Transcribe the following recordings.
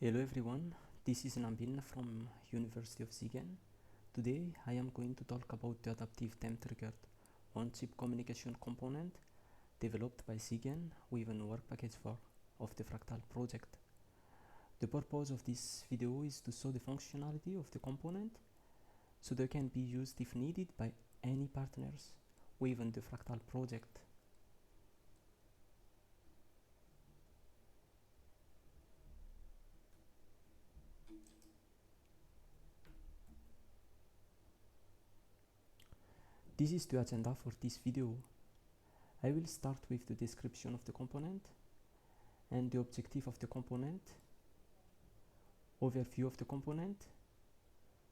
Hello everyone, this is Nambin from University of Siegen. Today I am going to talk about the adaptive time-triggered on-chip communication component developed by Siegen with a work package of the FRACTAL project. The purpose of this video is to show the functionality of the component so they can be used if needed by any partners within the FRACTAL project. This is the agenda for this video. I will start with the description of the component and the objective of the component, overview of the component,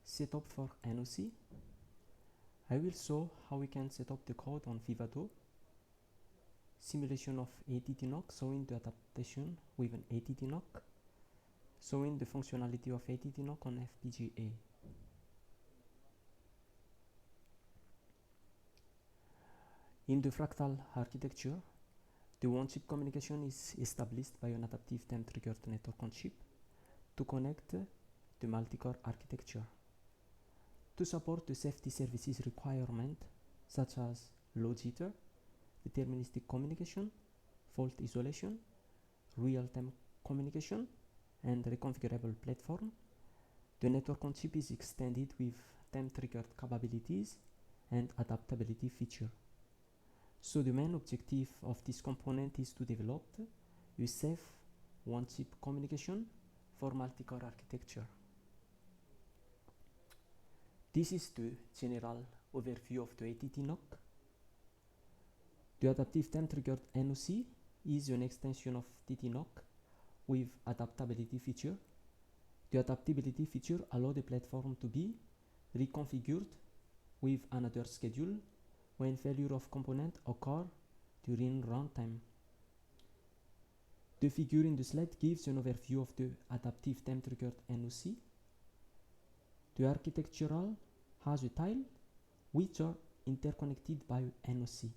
setup for NOC. I will show how we can set up the code on Vivado, simulation of ATTNoC, showing the adaptation with an ATTNoC, showing the functionality of ATTNoC on FPGA. In the FRACTAL architecture, the one-chip communication is established by an adaptive time-triggered network on chip to connect the multi-core architecture. To support the safety services requirement, such as low jitter, deterministic communication, fault isolation, real-time communication, and reconfigurable platform, the network on chip is extended with time-triggered capabilities and adaptability feature. So the main objective of this component is to develop a safe one-chip communication for multi-core architecture. This is the general overview of the ATTNoC. The adaptive time-triggered NOC is an extension of TTNoC with adaptability feature. The adaptability feature allows the platform to be reconfigured with another schedule when failure of component occur during runtime. The figure in the slide gives an overview of the adaptive time-triggered NOC. The architectural has a tile which are interconnected by NOC.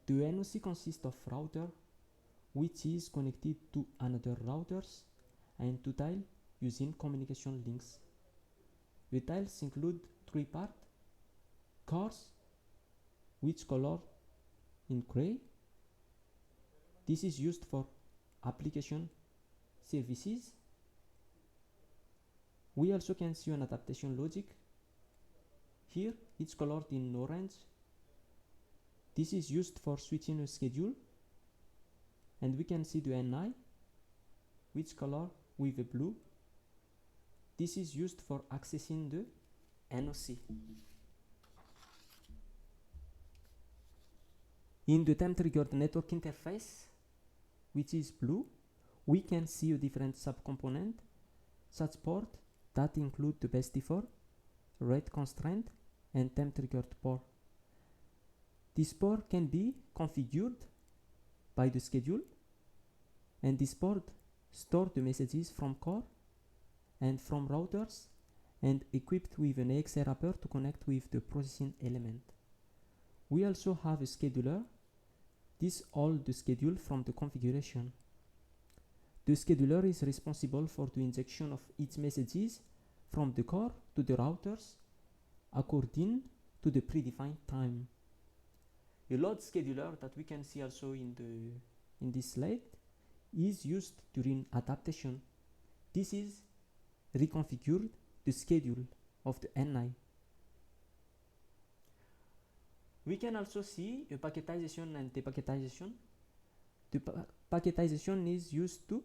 The NOC consists of router which is connected to another routers and two tiles using communication links. The tiles include three parts: cores, which color in gray. This is used for application services. We also can see an adaptation logic. Here it's colored in orange. This is used for switching a schedule. And we can see the NI, which color with a blue. This is used for accessing the NOC. In the time-triggered network interface, which is blue, we can see a different subcomponent, such port that include the base-default, rate constraint, and time-triggered port. This port can be configured by the schedule, and this port stores the messages from core and from routers and equipped with an AXA wrapper to connect with the processing element. We also have a scheduler. This holds the schedule from the configuration. The scheduler is responsible for the injection of its messages from the core to the routers according to the predefined time. A load scheduler that we can see also in this slide is used during adaptation. This is reconfigured the schedule of the NI. We can also see a packetization and depacketization. The packetization is used to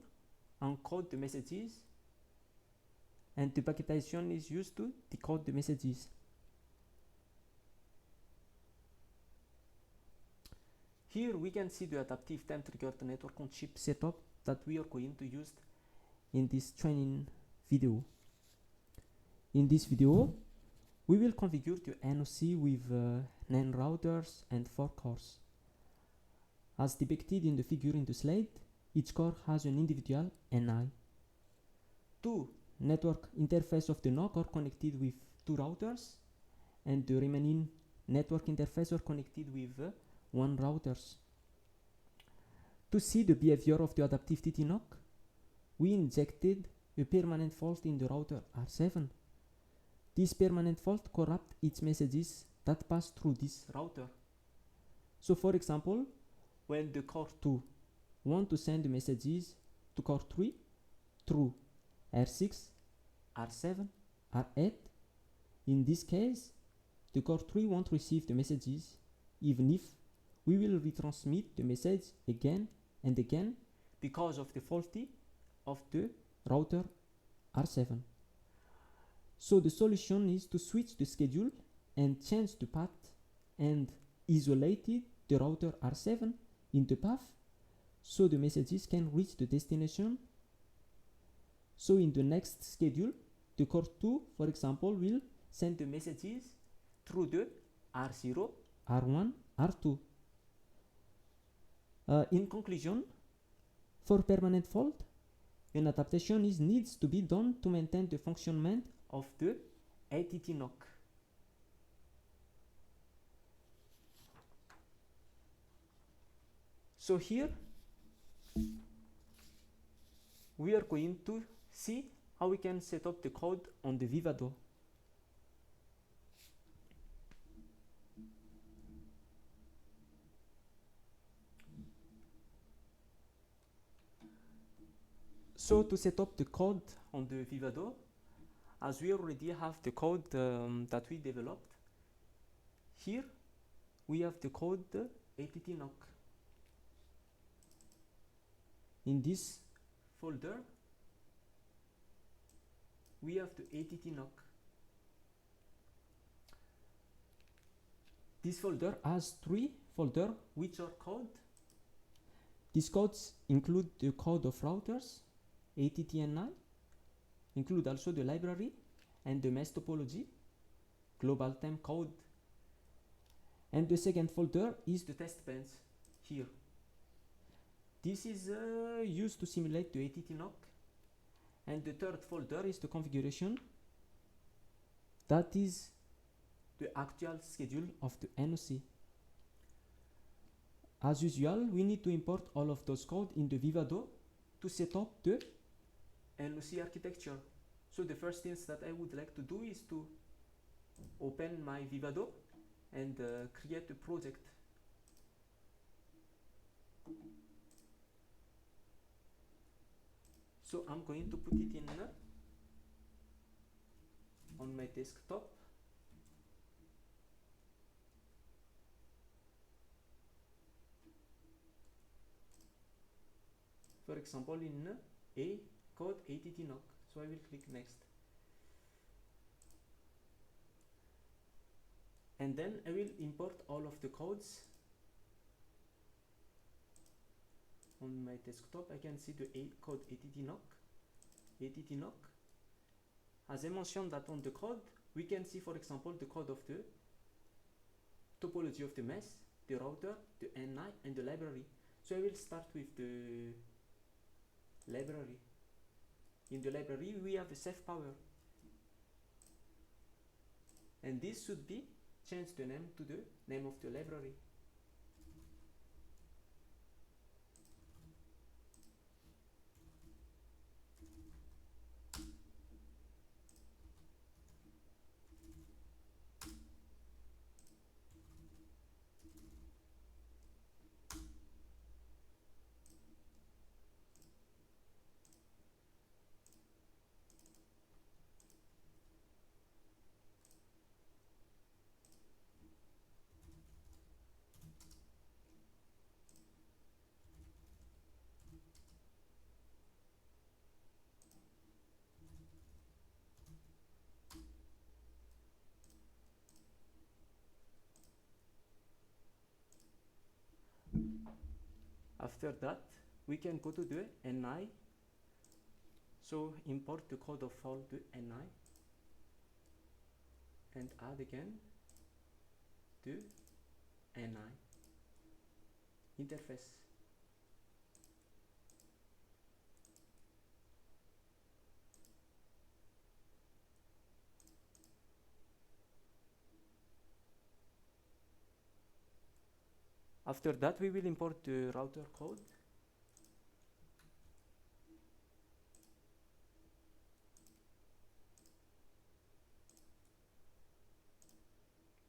encode the messages, and the packetization is used to decode the messages. Here we can see the adaptive time-triggered network on chip setup that we are going to use in this training video. In this video, we will configure the NOC with 9 routers and 4 cores. As depicted in the figure in the slide, each core has an individual NI. 2 network interface of the NOC are connected with 2 routers, and the remaining network interface are connected with 1 routers. To see the behavior of the adaptive TTNoC, we injected a permanent fault in the router R7. This permanent fault corrupts its messages that pass through this router. So for example, when the core 2 want to send messages to core 3 through R6, R7, R8, in this case, the core 3 won't receive the messages, even if we will retransmit the message again and again because of the faulty of the router R7. So the solution is to switch the schedule and change the path and isolate the router R7 in the path so the messages can reach the destination. So in the next schedule, the core 2, for example, will send the messages through the R0, R1, R2. In conclusion, for permanent fault, an adaptation needs to be done to maintain the functionment of the ATTNoC. So here we are going to see how we can set up the code on the Vivado. So to set up the code on the Vivado, as we already have the code that we developed, here we have the code ATTNoC. In this folder, we have the ATTNoC. This folder has 3 folders which are code. These codes include the code of routers, ATTNi, include also the library and the mesh topology, global time code. And the second folder is the test bench here. This is used to simulate the ATTNoC. And the third folder is the configuration. That is the actual schedule of the NOC. As usual, we need to import all of those code in the Vivado to set up the NOC architecture. So the first thing that I would like to do is to open my Vivado and create a project. So I'm going to put it in on my desktop. For example, in a code ATTNoC. So I will click next. And then I will import all of the codes. On my desktop, I can see the code ATTNoC. As I mentioned that on the code, we can see, for example, the code of the topology of the mesh, the router, the NI, and the library. So I will start with the library. In the library, we have a safe power. And this should be changed the name to the name of the library. After that, we can go to the NI. So import the code of all the NI and add again the NI interface. After that, we will import the router code.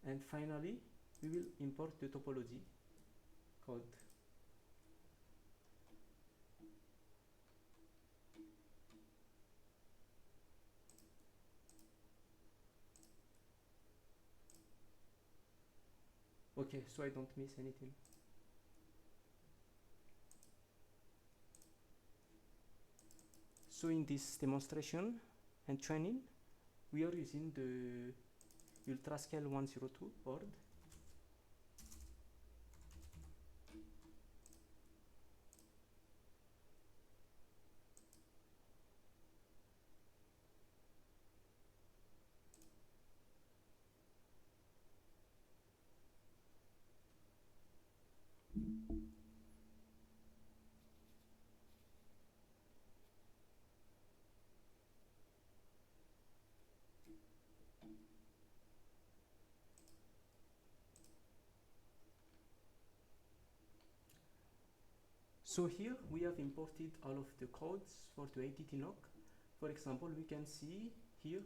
And finally, we will import the topology code. Okay, so I don't miss anything. So in this demonstration and training, we are using the UltraScale 102 board. So here we have imported all of the codes for the ATTNoC. For example, we can see here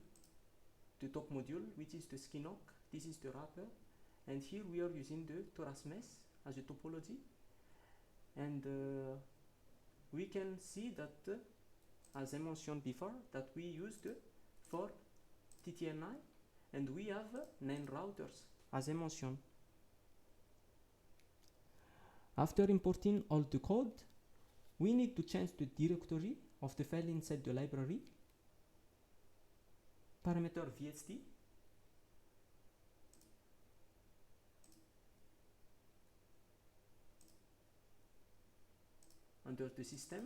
the top module, which is the SkiNoC. This is the wrapper, and here we are using the torus mesh as a topology. And we can see that, as I mentioned before, that we used 4 TTNI, and we have 9 routers, as I mentioned. After importing all the code, we need to change the directory of the file inside the library. Parameter VST. Under the system.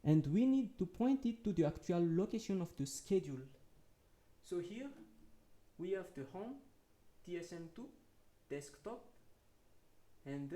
And we need to point it to the actual location of the schedule. So here we have the home, TSM2, desktop, and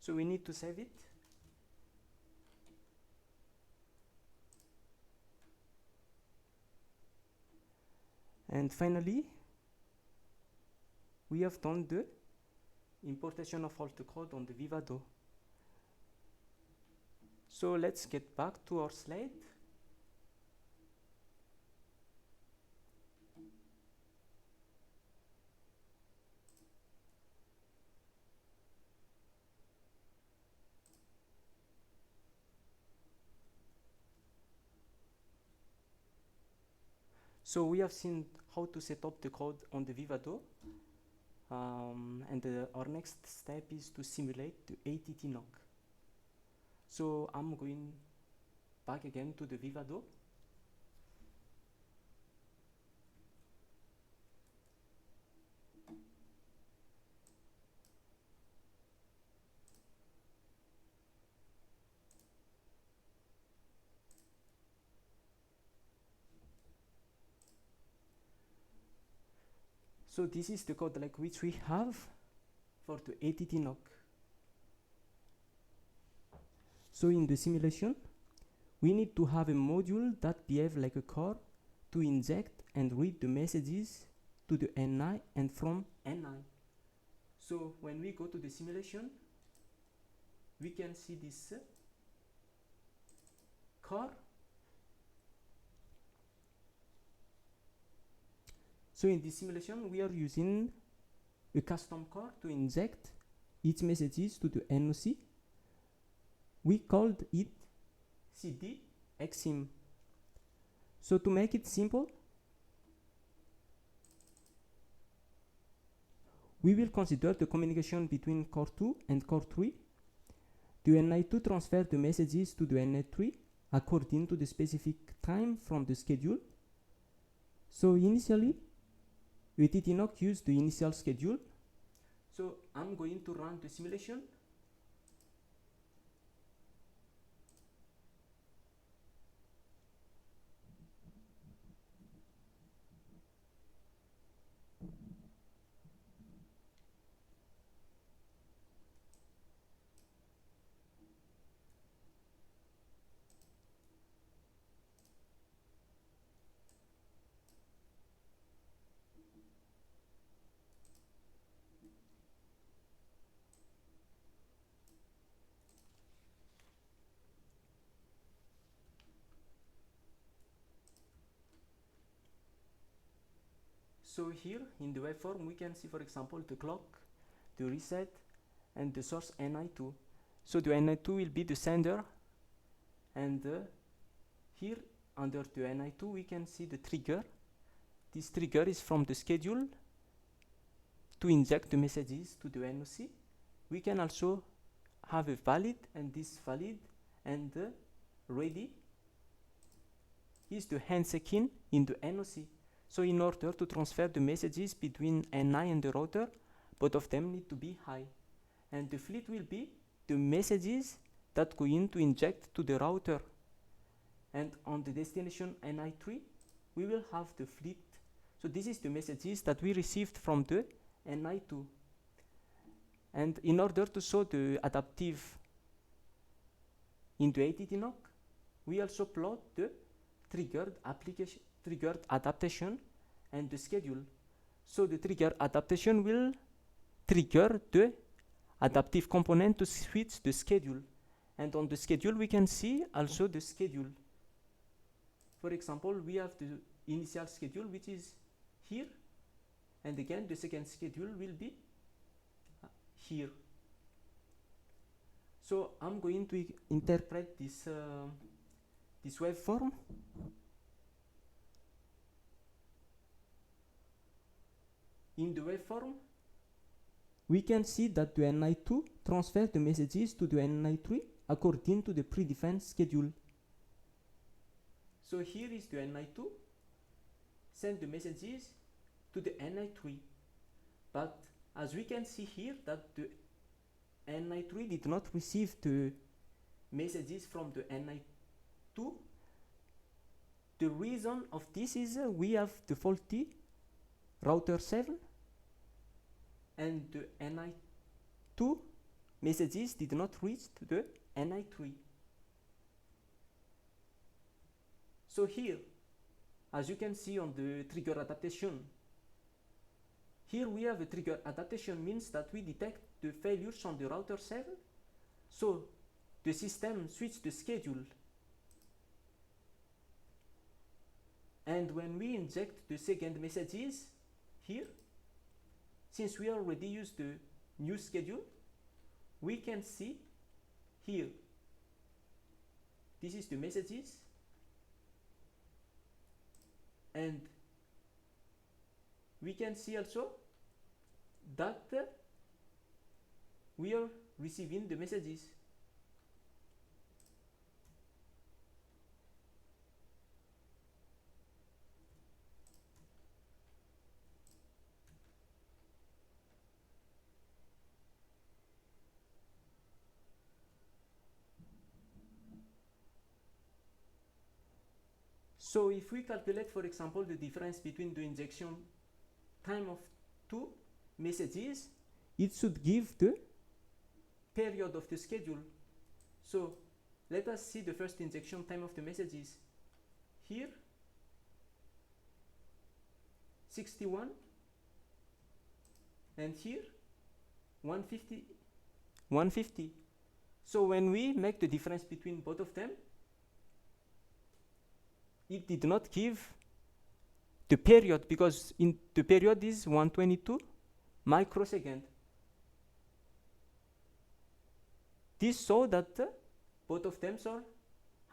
so we need to save it. And finally, we have done the importation of all the code on the Vivado. So let's get back to our slide. So we have seen how to set up the code on the Vivado, and our next step is to simulate the ATTNoC. So I'm going back again to the Vivado. So this is the code like which we have for the ATTNoC. So in the simulation, we need to have a module that behaves like a core to inject and read the messages to the NI and from NI. So when we go to the simulation, we can see this core. So in this simulation, we are using a custom core to inject its messages to the NOC. We called it CD xsim. So to make it simple, we will consider the communication between core 2 and core 3. The NI2 transfers the messages to the NI3 according to the specific time from the schedule. So initially, ATTNoC used the initial schedule. So I'm going to run the simulation. So here in the waveform we can see, for example, the clock, the reset, and the source NI2. So the NI2 will be the sender, and here under the NI2 we can see the trigger. This trigger is from the schedule to inject the messages to the NOC. We can also have a valid, and this valid and ready is the handshake in the NOC. So in order to transfer the messages between NI and the router, both of them need to be high. And the fleet will be the messages that go in to inject to the router. And on the destination NI3, we will have the fleet. So this is the messages that we received from the NI2. And in order to show the adaptive in the ATTNoC, we also plot the triggered adaptation and the schedule. So the trigger adaptation will trigger the adaptive component to switch the schedule. And on the schedule we can see also the schedule. For example, we have the initial schedule, which is here, and again the second schedule will be here. So I'm going to interpret this this waveform. In the waveform, we can see that the NI2 transfers the messages to the NI3 according to the predefined schedule. So here is the NI2 send the messages to the NI3, but as we can see here that the NI3 did not receive the messages from the NI2. The reason of this is we have the faulty router 7, and the NI2 messages did not reach to the NI3. So here, as you can see on the trigger adaptation, here we have a trigger adaptation, means that we detect the failures on the router 7. So the system switched the schedule. And when we inject the second messages here, since we already used the new schedule, we can see here, this is the messages, and we can see also that we are receiving the messages. So if we calculate, for example, the difference between the injection time of two messages, it should give the period of the schedule. So let us see the first injection time of the messages. Here, 61, and here, 150. So when we make the difference between both of them, it did not give the period, because in the period is 122 microsecond. This shows that both of them are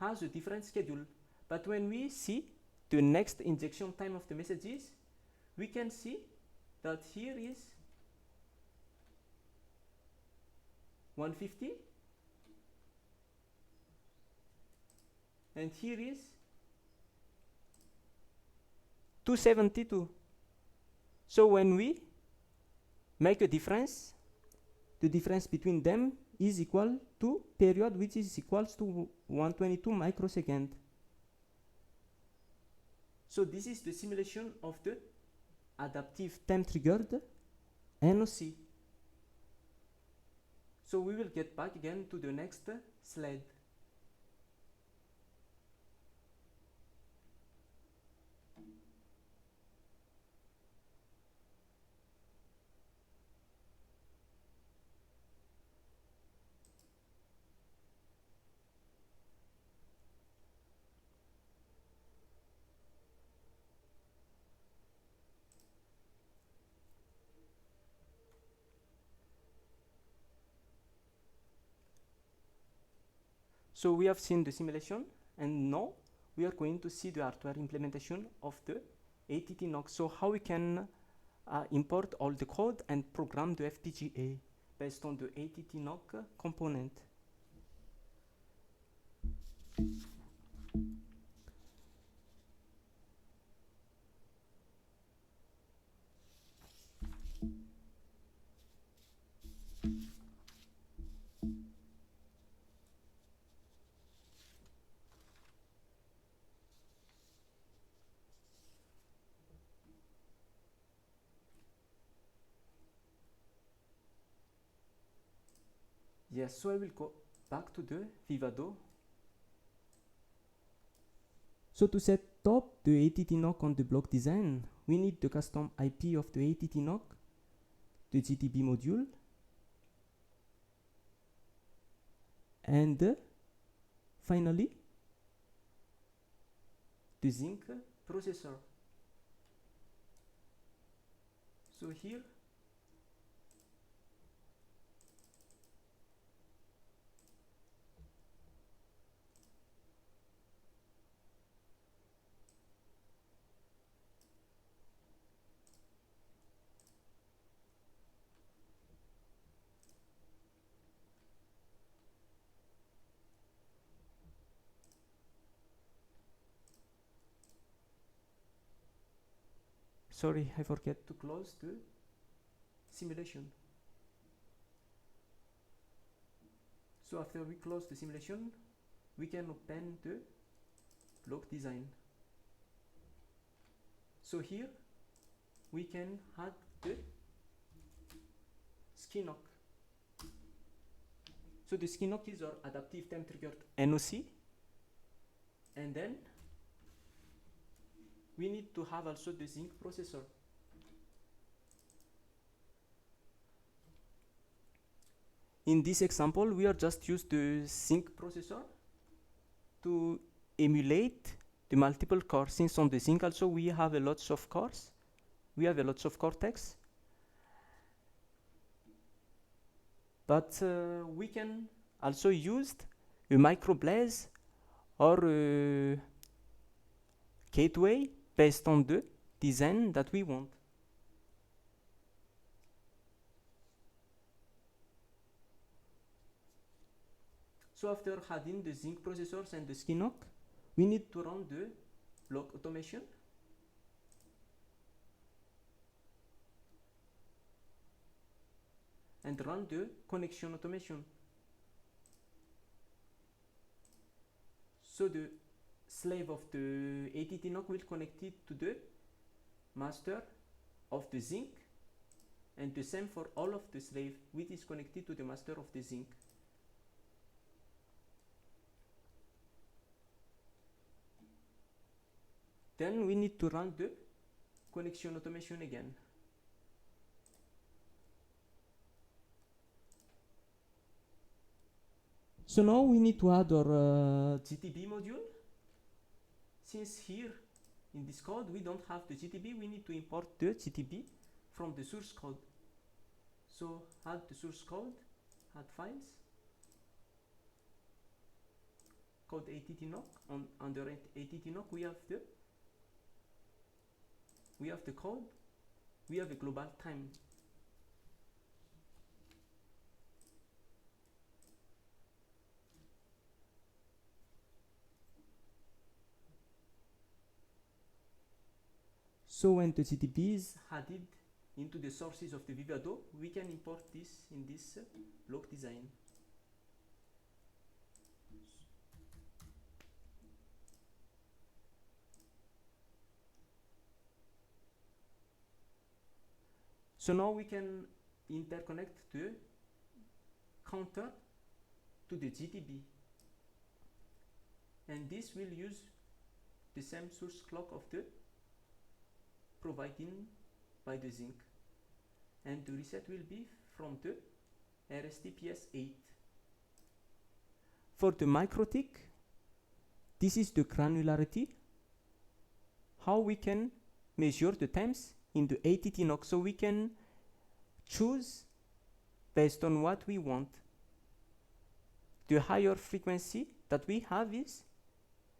has a different schedule. But when we see the next injection time of the messages, we can see that here is 150 and here is 272. So when we make a difference, the difference between them is equal to period which is equals to 122 microsecond. So this is the simulation of the adaptive time triggered NOC. So we will get back again to the next slide. So we have seen the simulation, and now we are going to see the hardware implementation of the ATTNoC. So how we can import all the code and program the FPGA based on the ATTNoC component. Yes, so I will go back to the Vivado. So to set up the ATTNoC on the block design, we need the custom IP of the ATTNoC, the GTB module, and finally the Zinc processor. So here sorry, I forget to close the simulation. So after we close the simulation, we can open the block design. So here we can add the SKINOC. So the SKINOC is our adaptive time triggered NOC, and then we need to have also the Zinc processor. In this example, we are just use the Zinc processor to emulate the multiple cores. Since on the Zinc also we have a lot of cores, we have a lot of cortex, but we can also use a microblaze or a gateway based on the design that we want. So after adding the Zinc processors and the SKINOC, we need to run the block automation. And run the connection automation. So the slave of the ATTNoC will connect it to the master of the Zinc, and the same for all of the slave which is connected to the master of the Zinc. Then we need to run the connection automation again. So now we need to add our GTB module. Since here in this code we don't have the GTB, we need to import the GTB from the source code. So add the source code, add files. called ATTNoC. Under ATTNoC we have the code, we have a global time. So when the GDB is added into the sources of the Vivado, we can import this in this block design. So now we can interconnect the counter to the GDB, and this will use the same source clock of the provided by the zinc, and the reset will be from the RSTPS8. For the microtick, this is the granularity, how we can measure the times in the ATTNoC. So we can choose based on what we want. The higher frequency that we have is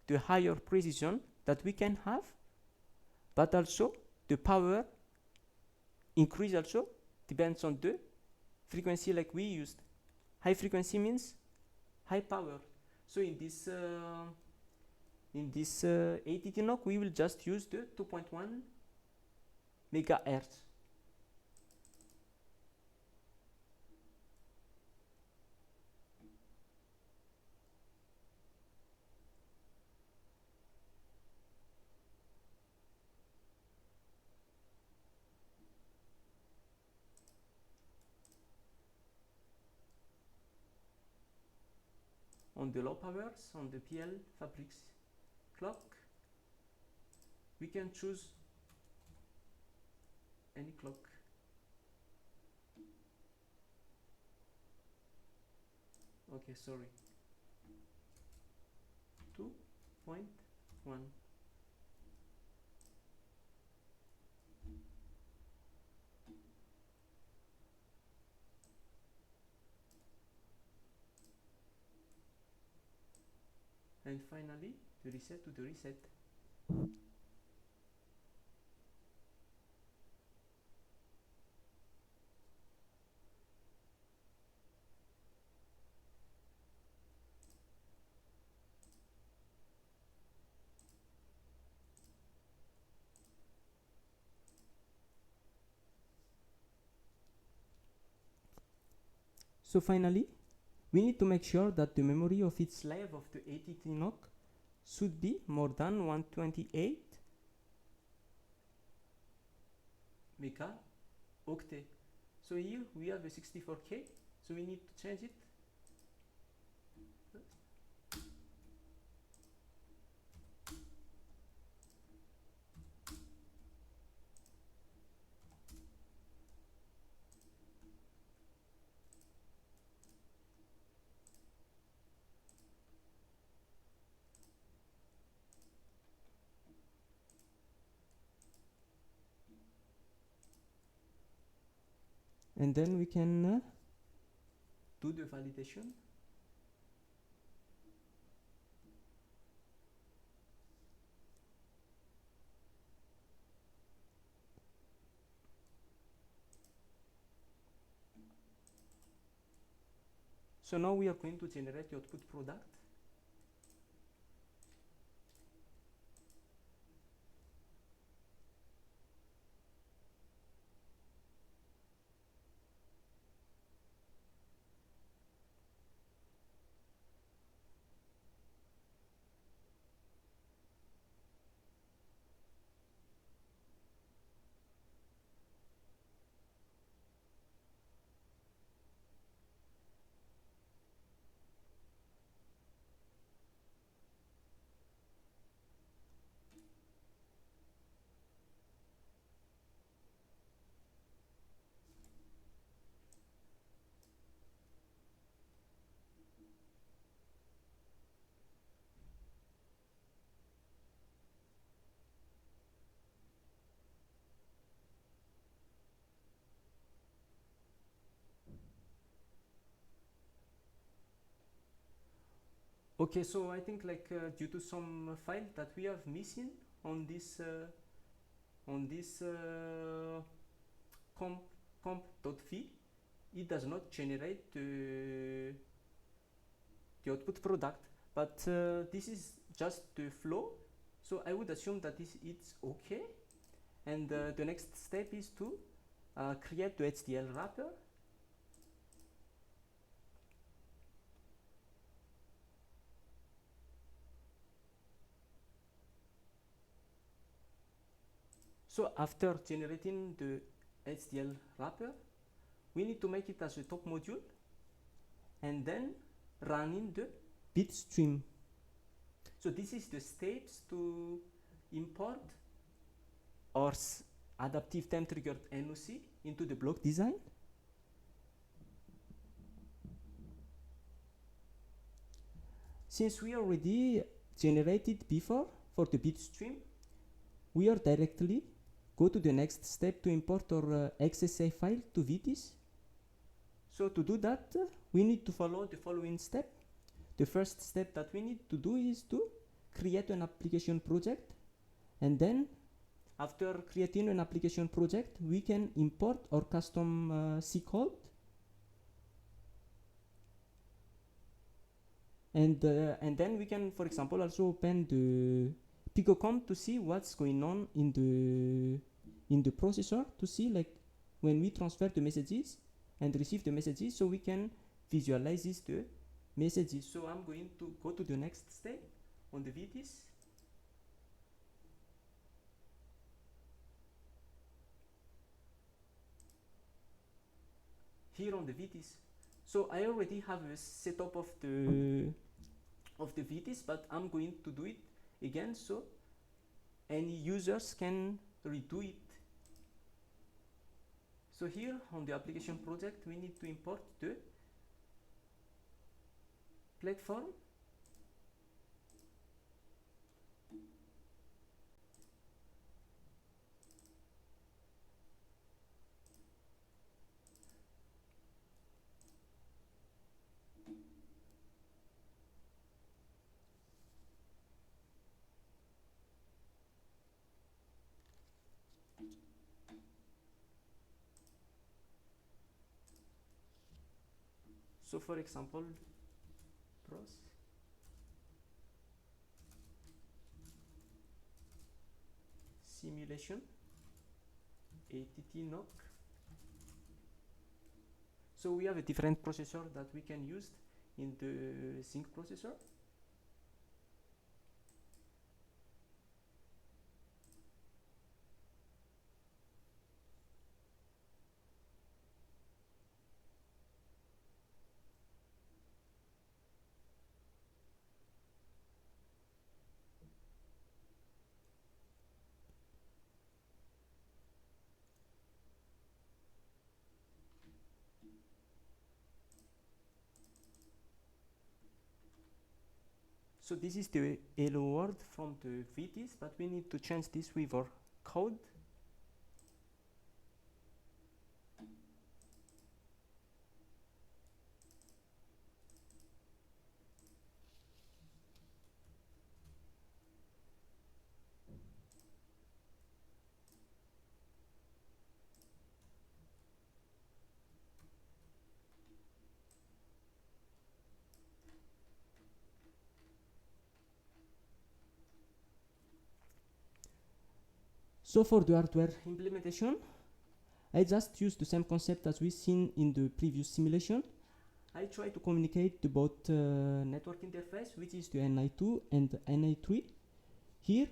the higher precision that we can have, but also the power increase also depends on the frequency like we used. High frequency means high power. So in this ATTNoC we will just use the 2.1 megahertz. On the low powers, on the PL Fabrics clock, we can choose any clock. Okay, sorry. 2.1. And finally, the reset to the reset. So finally, we need to make sure that the memory of each slave of the ATTNoC should be more than 128 mega octet. So here we have a 64K, so we need to change it. And then we can do the validation. So now we are going to generate the output product. Okay, so I think like due to some file that we have missing on this comp.v, it does not generate the output product, but this is just the flow, so I would assume that it's okay. And the next step is to create the HDL wrapper. So after generating the HDL wrapper, we need to make it as a top module and then running the bitstream. So this is the steps to import our adaptive time triggered NOC into the block design. Since we already generated before for the bitstream, we are directly go to the next step to import our XSA file to VTs. So to do that, we need to follow the following step. The first step that we need to do is to create an application project, and then after creating an application project, we can import our custom C code, and then we can, for example, also open the PicoCom to see what's going on in the processor, to see like when we transfer the messages and receive the messages, so we can visualize the messages. So I'm going to go to the next step on the VTs. Here on the VTs, so I already have a setup of the VTs, but I'm going to do it again so any users can redo it. So here on the application project, we need to import the platform, so for example, pros simulation ATTNoC. So we have a different processor that we can use in the sync processor. So this is the hello world from the VTs, but we need to change this with our code. So for the hardware implementation, I just used the same concept as we've seen in the previous simulation. I try to communicate about network interface, which is the NI2 and NI3 here.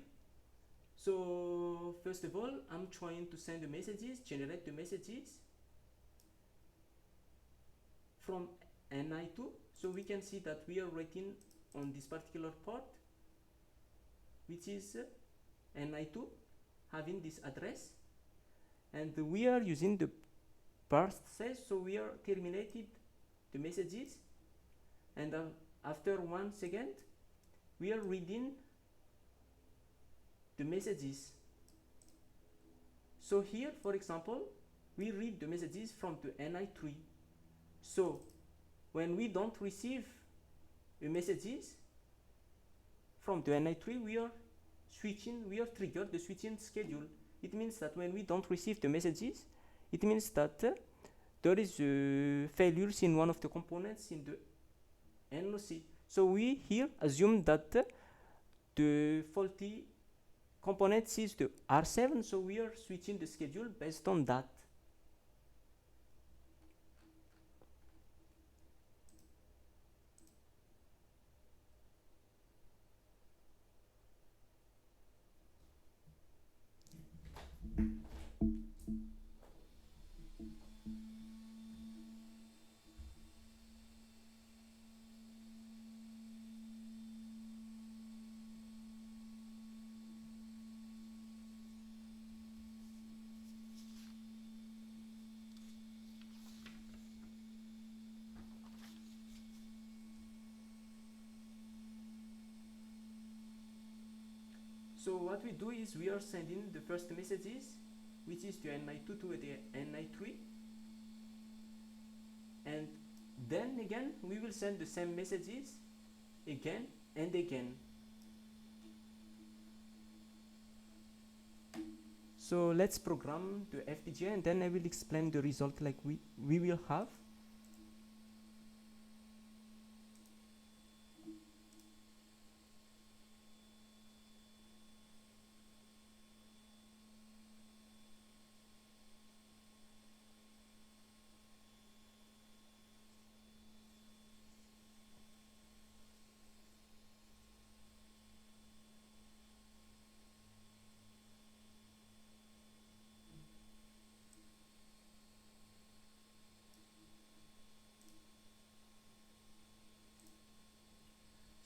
So first of all, I'm trying to send the messages, generate the messages from NI2. So we can see that we are writing on this particular port, which is NI2, having this address, and we are using the burst size, so we are terminated the messages, and after 1 second we are reading the messages. So here, for example, we read the messages from the NI3. So when we don't receive the messages, from the NI3 we are triggered the switching schedule. It means that when we don't receive the messages, it means that there is failures in one of the components in the NOC. So we here assume that the faulty component is the R7, so we are switching the schedule based on that. So what we do is we are sending the first messages, which is to NI2 to the NI3, and then again we will send the same messages again and again. So let's program the FPGA, and then I will explain the result like we will have.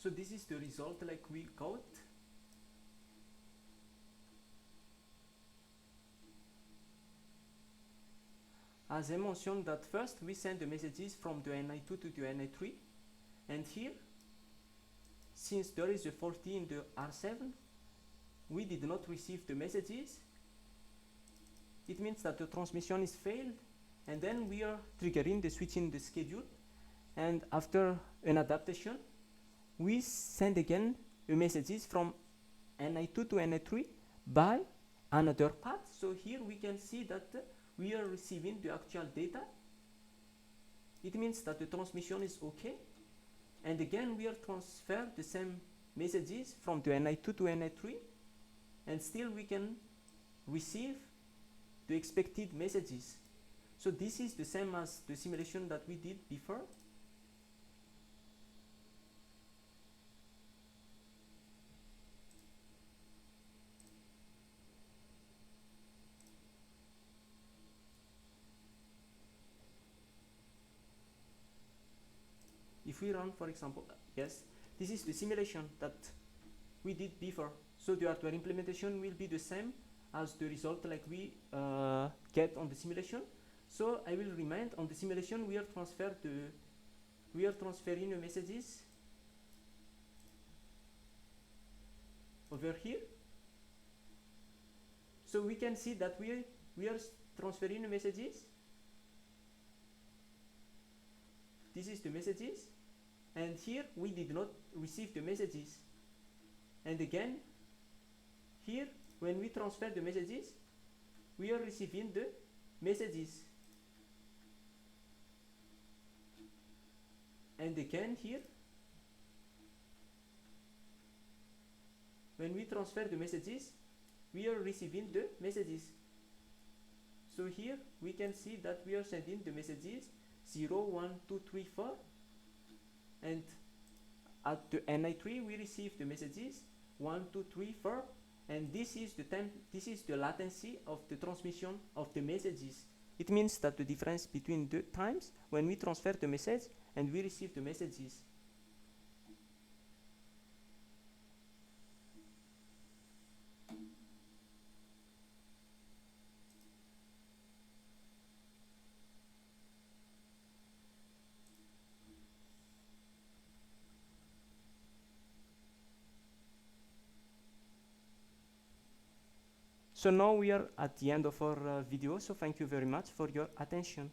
So this is the result like we got. As I mentioned that first we send the messages from the NI2 to the NI3, and here, since there is a faulty in the R7, we did not receive the messages. It means that the transmission is failed, and then we are triggering the switch in the schedule, and after an adaptation we send again the messages from NI2 to NI3 by another path. So here we can see that we are receiving the actual data. It means that the transmission is okay, and again we are transfer the same messages from the NI2 to NI3, and still we can receive the expected messages. So this is the same as the simulation that we did before. If we run, for example, yes, this is the simulation that we did before. So the hardware implementation will be the same as the result like we get on the simulation. So I will remind on the simulation we are transferring the messages over here. So we can see that we are transferring the messages. This is the messages, and here we did not receive the messages. And again, here when we transfer the messages, we are receiving the messages. And again here, when we transfer the messages, we are receiving the messages. So here we can see that we are sending the messages 0, 1, 2, 3, 4, and at the NI3 we receive the messages 1, 2, 3, 4, and this is the time, this is the latency of the transmission of the messages. It means that the difference between the times when we transfer the message and we receive the messages. So now we are at the end of our video, so thank you very much for your attention.